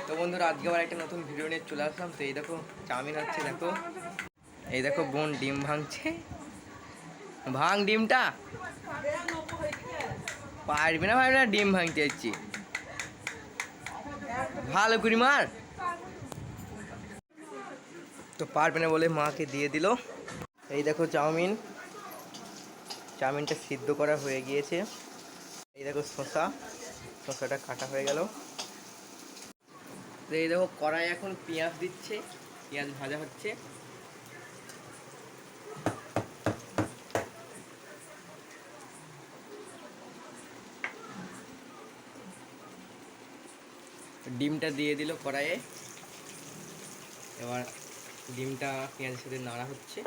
তো বন্ধুরা আজকে আবার একটা নতুন ভিডিও নিয়ে চলে আসলাম। তো এই দেখো চাউমিন হচ্ছে, দেখো এই দেখো বোন ডিম ভাঙছে। ভাঙ ডিমটা, পারবি না ভাবি না, ডিম ভাঙতে যাচ্ছি, ভালো করি মার। তো পারবে না বলে মাকে দিয়ে দিল। এই দেখো চাউমিন, চাউমিনটা সিদ্ধ করা হয়ে গিয়েছে। এই দেখো শসা, শসাটা কাটা হয়ে গেল। তো এই দেখো কড়াই এখন পেঁয়াজ দিচ্ছে, পেঁয়াজ ভাজা হচ্ছে। ডিমটা দিয়ে দিল কড়াইয়ে, এবার ডিমটা পেঁয়াজের সাথে নাড়া হচ্ছে।